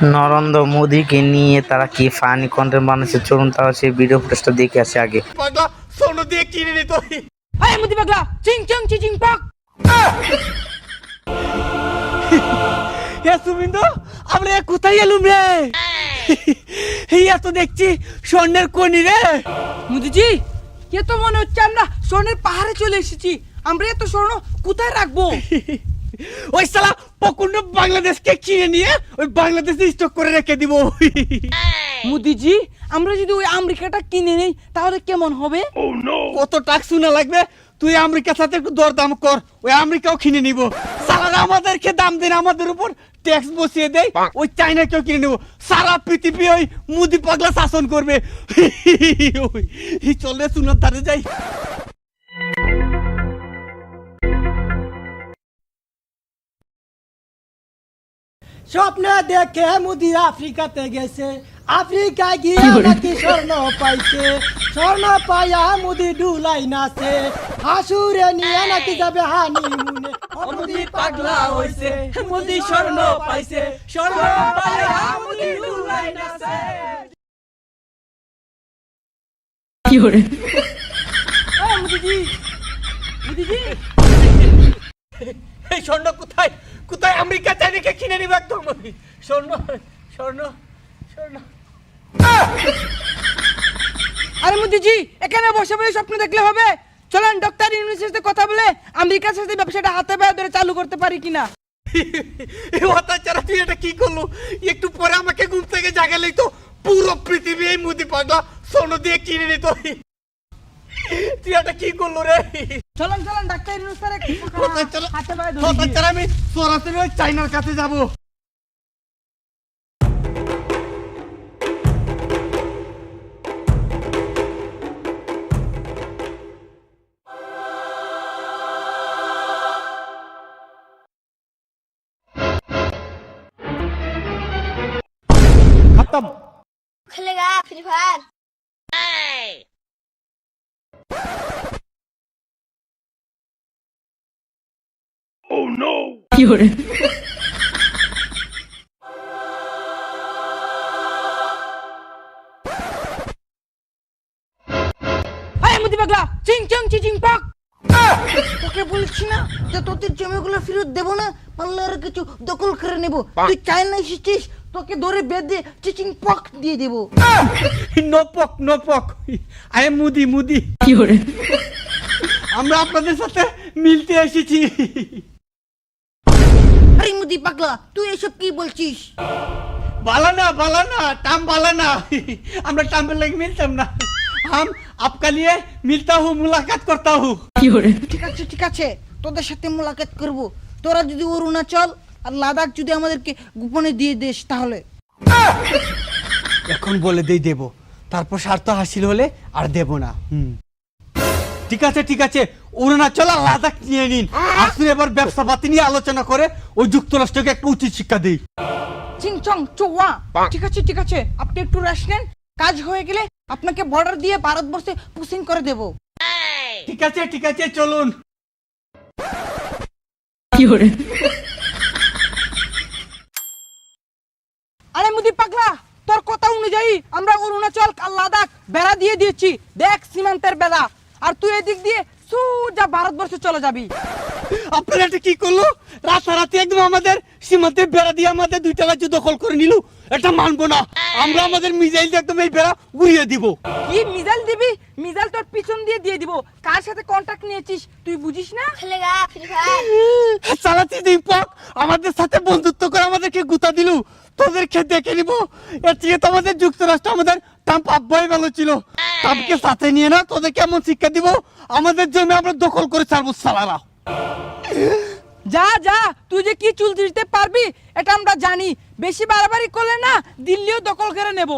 নরেন্দ্র মোদীকে নিয়ে তারা কি ফানি কন্টেন্ট বানাচ্ছে, চলুন তারা সেই ভিডিও ফুটেজটা দেখে আসে আগে। পাগলা সোনু দিয়ে কিনে নিত। আয় মুদি পাগলা চিং চিং চিং পাক। হে সুমিন্দু, আমরা কোথায় এলুম রে? ইয়া তো দেখছি স্বর্ণের কোনি রে। মুদিজি, এ তো মনে হচ্ছে আমরা স্বর্ণের পাহাড়ে চলে এসেছি। আমরা এত স্বর্ণ কোথায় রাখবো? ওই শালা পকুন্ড বাংলাদেশকে কিনে নিয়ে ওই বাংলাদেশে স্টক করে রেখে দিব। মুদিজি, আমরা যদি ওই আমেরিকাটা কিনে নেই তাহলে কেমন হবে? কত টাকা শোনা লাগবে? তুই আমেরিকার সাথে একটু দরদাম কর, ওই আমেরিকাও কিনে নিব। সারা আমাদেরকে দাম দেন, আমাদের উপর ট্যাক্স বসিয়ে দেয়, ওই চাইনাকেও কিনে নেব। সারা পৃথিবী ওই মুদি পাগলা শাসন করবে। চলে শুনার ধারে যাই। স্বপ্নে দেখে মুদি আফ্রিকাতে গেছে, আফ্রিকা গিয়ে নাকি স্বর্ণ পাইছে, স্বর্ণ পাইয়া মুদি ডুলাই নাচে, হাসুরে নিয়ে নাকি যাবে হানিমুনে। মুদি পাগলা হইছে, মুদি স্বর্ণ পাইছে, স্বর্ণ পাইয়া মুদি ডুলাই নাচে। মুদিজি, মুদিজি, এই স্বর্ণ কোথায়? কোথায়? আমেরিকা চাইনাকে কিনে নিব একদম। স্বর্ণ স্বর্ণ স্বর্ণ। আরে মুদিজি, এখানে বসে বসে স্বপ্ন দেখলে হবে? চলেন ডক্টর ইউনুসের সাথে কথা বলে আমেরিকার সাথে ব্যবসাটা হাতে পায়ে ধরে চালু করতে পারি কিনা। এই হতাচারা তুই এটা কি করলো? একটু পরে আমাকে ঘুম থেকে জাগালেই তো পুরো পৃথিবী এই মুদি পাগলা স্বর্ণ দিয়ে কিনে নিত। তুই এটা কি করলো রে? চলেন চলেন ডাক্তার ইউনুস স্যার হাতে পায়ে ধরে হতাচারা আমি সরাসরি ওই চাইনার কাছে যাব। खत्म। खेलेगा फ्री फायर। আয় মুদি পাগলা চিং চিং চিং পাক। তোকে বলছি না যে তোদের জমিগুলো ফেরত দেবো না, পারলে আর কিছু দখল করে নেব। তুই চাইনা এসেছিস, তোকে ধরে বেঁধে চিচিং পক দিয়ে দেবো। নপক নপক, আই এম মুদি মুদি। আমরা আপনাদের সাথে মিলতে এসেছি। আরে মুদি পাগলা, তুই এসব কি বলছিস? बालाना टाम बालाना। আমরা টাম্বের লাগে মিলতাম না। हम आपका लिए मिलता हूँ, मुलाकात करता हूँ। ঠিক আছে, তোদের সাথে মোলাকাত করব। তোরা যদি অরুণাচল আর লাদাখ যদি আমাদেরকে গোপনে দিয়ে দিস তাহলে। এখন বলে দেব, তারপর স্বার্থ হাসিল হলে আর দেব না। ঠিক আছে, অরুণাচল আর লাদাখ নিয়ে নিন। আসুন এবার ব্যবসা পাতি নিয়ে আলোচনা করে ওই যুক্তরাষ্ট্রকে একটা উচিত শিক্ষা দিই। চিং চং চোয়া। ঠিক আছে, আপনি একটু রেস্ট নেন। কাজ হয়ে গেলে আপনাকে বর্ডার দিয়ে ভারতবর্ষে পুশিং করে দেব। ঠিক আছে চলুন। আরে মুদি পাগলা, তোর কথা অনুযায়ী আমরা অরুণাচল আর লাদাখ বেড়া দিয়ে দিয়েছি। দেখ সীমান্তের বেড়া, আর তুই এদিক দিয়ে সোজা ভারতবর্ষে চলে যাবি। আপনারা এটা কি করলো? রাতারাতি একদম আমাদের সীমান্তে বেড়া দিয়ে আমাদের দুইটা রাজ্য দখল করে নিল। এটা মানবো না। আমরা আমাদের মিসাইল দিয়ে একদম এই বেড়া উড়িয়ে দিব। কি মিসাইল দিবি? মিসাইল তোর পিছন দিয়ে দিব। কার সাথে কন্ট্যাক্ট নিয়েছিস তুই বুঝিস না? खेलेगा फ्री फायर। চালাচ্ছি দীপক, আমাদের সাথে বন্ধুত্ব করে আমাদেরকে গুতা দিলু। তোদেরকে দেখে নিব। এর থেকে তো আমাদের যুক্তরাষ্ট্র আমাদের ট্রাম্প আব্বাই ভালো ছিল। ট্রাম্পকে সাথে নিয়ে না তোদের কেমন শিক্ষা দিব? আমাদের জমি আমরা দখল করে ছাড়বো সালারা। যা তুই যে কি চুল দিতে পারবি এটা আমরা জানি। বেশি বাড়াবাড়ি করলে না দিল্লিও দখল করে নেব।